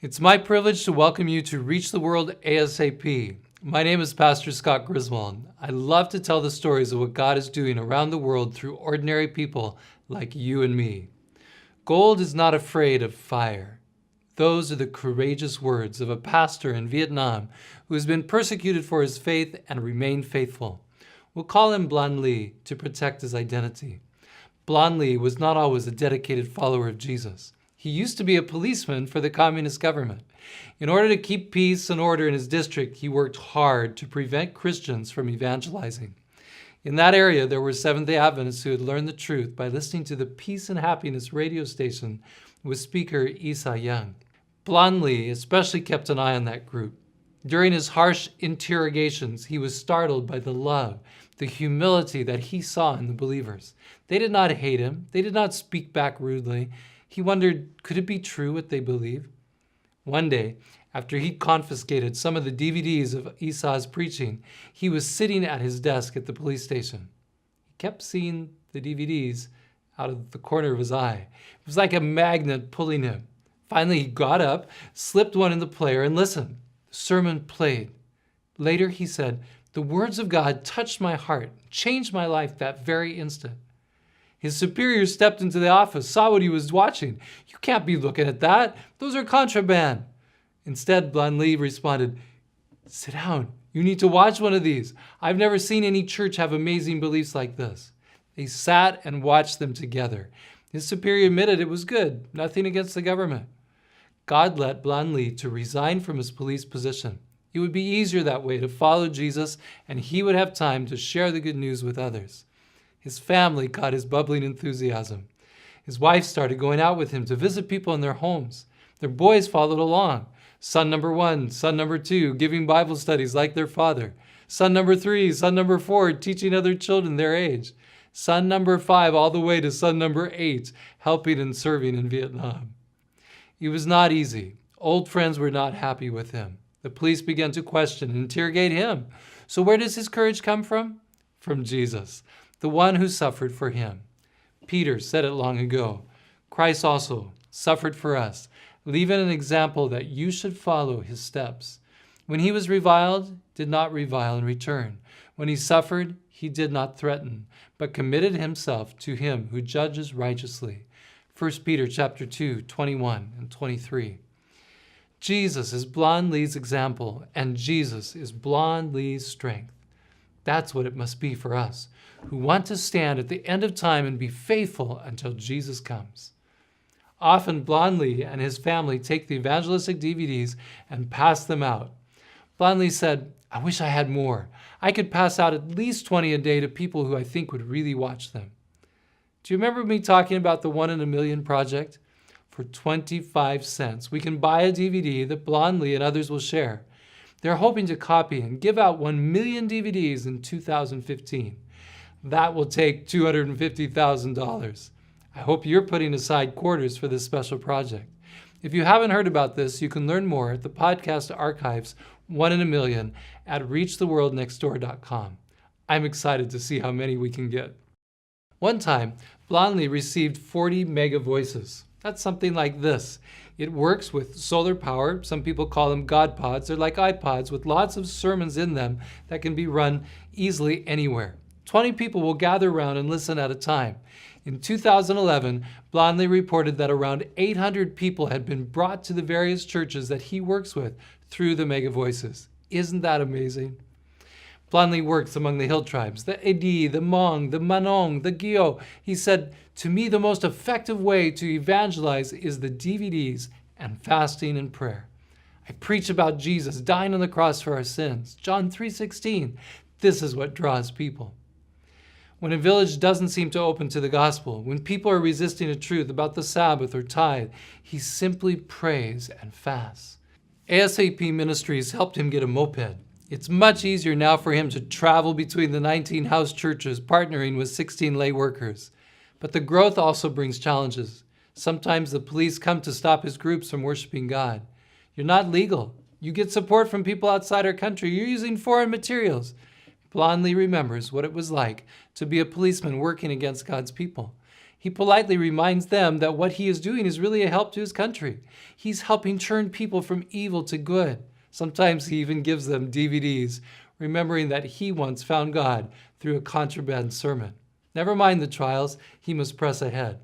It's my privilege to welcome you to Reach the World ASAP. My name is Pastor Scott Griswold. I love to tell the stories of what God is doing around the world through ordinary people like you and me. Gold is not afraid of fire. Those are the courageous words of a pastor in Vietnam who has been persecuted for his faith and remained faithful. We'll call him Blan Ly to protect his identity. Blan Ly was not always a dedicated follower of Jesus. He used to be a policeman for the communist government. In order to keep peace and order in his district, he worked hard to prevent Christians from evangelizing. In that area, there were Seventh-day Adventists who had learned the truth by listening to the Peace and Happiness radio station with speaker Isa Young. Blan Ly especially kept an eye on that group. During his harsh interrogations, he was startled by the love, the humility that he saw in the believers. They did not hate him. They did not speak back rudely. He wondered, could it be true what they believe? One day, after he'd confiscated some of the DVDs of Isa's preaching, he was sitting at his desk at the police station. He kept seeing the DVDs out of the corner of his eye. It was like a magnet pulling him. Finally, he got up, slipped one in the player, and listened. The sermon played. Later, he said, "The words of God touched my heart, changed my life that very instant." His superior stepped into the office, saw what he was watching. "You can't be looking at that. Those are contraband." Instead, Blan Ly responded, "Sit down. You need to watch one of these. I've never seen any church have amazing beliefs like this." They sat and watched them together. His superior admitted it was good, nothing against the government. God led Blan Ly to resign from his police position. It would be easier that way to follow Jesus, and he would have time to share the good news with others. His family caught his bubbling enthusiasm. His wife started going out with him to visit people in their homes. Their boys followed along. Son number 1, son number 2, giving Bible studies like their father. Son number 3, son number 4, teaching other children their age. Son number 5, all the way to son number 8, helping and serving in Vietnam. It was not easy. Old friends were not happy with him. The police began to question and interrogate him. So where does his courage come from? From Jesus, the one who suffered for him. Peter said it long ago. Christ also suffered for us, leaving an example that you should follow his steps. When he was reviled, did not revile in return. When he suffered, he did not threaten, but committed himself to him who judges righteously. 1 Peter chapter 2, 21 and 23. Jesus is Blan Ly's example, and Jesus is Blan Ly's strength. That's what it must be for us, who want to stand at the end of time and be faithful until Jesus comes. Often Blan Ly and his family take the evangelistic DVDs and pass them out. Blan Ly said, "I wish I had more. I could pass out at least 20 a day to people who I think would really watch them." Do you remember me talking about the 1 in a Million project? For 25 cents, we can buy a DVD that Blan Ly and others will share. They're hoping to copy and give out 1 million DVDs in 2015. That will take $250,000. I hope you're putting aside quarters for this special project. If you haven't heard about this, you can learn more at the podcast archives 1 in a Million at reachtheworldnextdoor.com. I'm excited to see how many we can get. One time, Blan Ly received 40 mega voices. That's something like this. It works with solar power. Some people call them God pods. They're like iPods with lots of sermons in them that can be run easily anywhere. 20 people will gather around and listen at a time. In 2011, Blan Ly reported that around 800 people had been brought to the various churches that he works with through the mega voices. Isn't that amazing? Blan Ly works among the hill tribes, the Edi, the Hmong, the Manong, the Gyo. He said, "To me, the most effective way to evangelize is the DVDs and fasting and prayer. I preach about Jesus dying on the cross for our sins. John 3:16. This is what draws people." When a village doesn't seem to open to the gospel, when people are resisting a truth about the Sabbath or tithe, he simply prays and fasts. ASAP Ministries helped him get a moped. It's much easier now for him to travel between the 19 house churches, partnering with 16 lay workers. But the growth also brings challenges. Sometimes the police come to stop his groups from worshiping God. You're not legal. You get support from people outside our country. You're using foreign materials. Blan Ly remembers what it was like to be a policeman working against God's people. He politely reminds them that what he is doing is really a help to his country. He's helping turn people from evil to good. Sometimes he even gives them DVDs, remembering that he once found God through a contraband sermon. Never mind the trials, he must press ahead.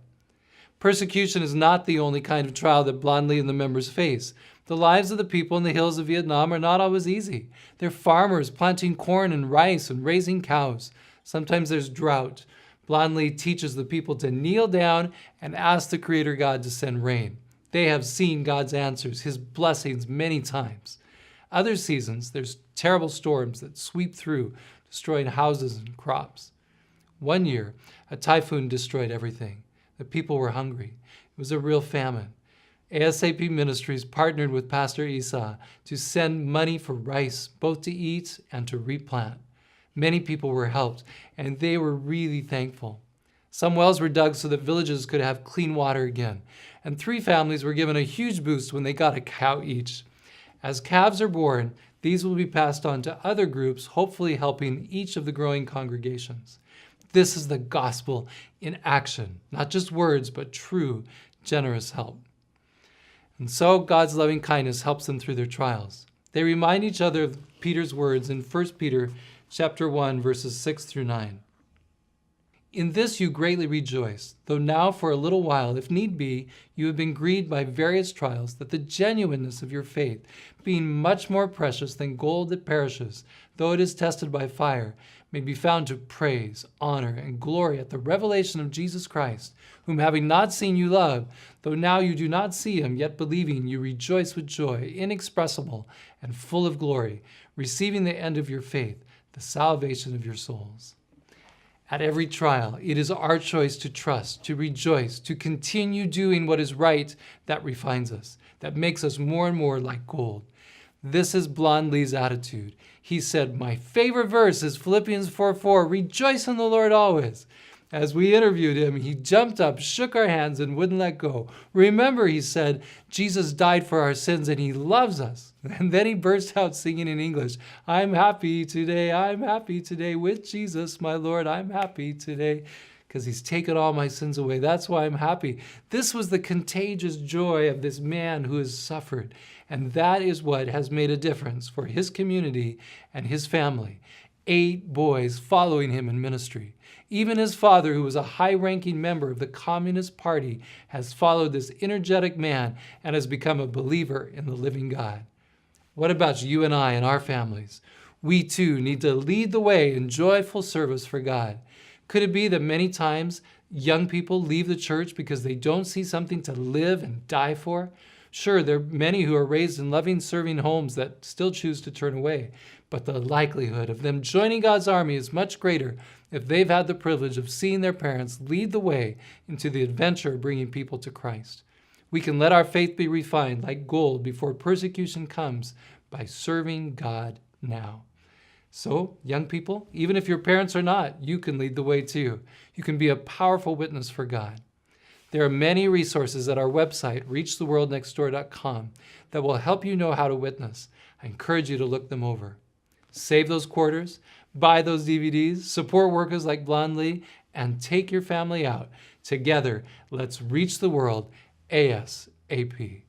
Persecution is not the only kind of trial that Blond Lee and the members face. The lives of the people in the hills of Vietnam are not always easy. They're farmers planting corn and rice and raising cows. Sometimes there's drought. Blond Lee teaches the people to kneel down and ask the Creator God to send rain. They have seen God's answers, his blessings many times. Other seasons, there's terrible storms that sweep through, destroying houses and crops. One year, a typhoon destroyed everything. The people were hungry. It was a real famine. ASAP Ministries partnered with Pastor Esau to send money for rice, both to eat and to replant. Many people were helped, and they were really thankful. Some wells were dug so that villages could have clean water again, and 3 families were given a huge boost when they got a cow each. As calves are born, these will be passed on to other groups, hopefully helping each of the growing congregations. This is the gospel in action, not just words, but true, generous help. And so God's loving kindness helps them through their trials. They remind each other of Peter's words in 1 Peter chapter 1, verses 6 through 9. In this you greatly rejoice, though now for a little while, if need be, you have been grieved by various trials, that the genuineness of your faith, being much more precious than gold that perishes, though it is tested by fire, may be found to praise, honor, and glory at the revelation of Jesus Christ, whom having not seen you love, though now you do not see him, yet believing you rejoice with joy inexpressible and full of glory, receiving the end of your faith, the salvation of your souls. At every trial, it is our choice to trust, to rejoice, to continue doing what is right that refines us, that makes us more and more like gold. This is Blond Lee's attitude. He said, my favorite verse is Philippians 4:4, rejoice in the Lord always. As we interviewed him, he jumped up, shook our hands, and wouldn't let go. Remember, he said, Jesus died for our sins and he loves us. And then he burst out singing in English, I'm happy today with Jesus, my Lord, I'm happy today, because he's taken all my sins away. That's why I'm happy. This was the contagious joy of this man who has suffered. And that is what has made a difference for his community and his family. 8 boys following him in ministry. Even his father, who was a high-ranking member of the Communist Party, has followed this energetic man and has become a believer in the living God. What about you and I and our families? We too need to lead the way in joyful service for God. Could it be that many times young people leave the church because they don't see something to live and die for? Sure, there are many who are raised in loving, serving homes that still choose to turn away, but the likelihood of them joining God's army is much greater if they've had the privilege of seeing their parents lead the way into the adventure of bringing people to Christ. We can let our faith be refined like gold before persecution comes by serving God now. So, young people, even if your parents are not, you can lead the way too. You can be a powerful witness for God. There are many resources at our website, reachtheworldnextdoor.com, that will help you know how to witness. I encourage you to look them over. Save those quarters, buy those DVDs, support workers like Blond Lee, and take your family out. Together, let's reach the world ASAP.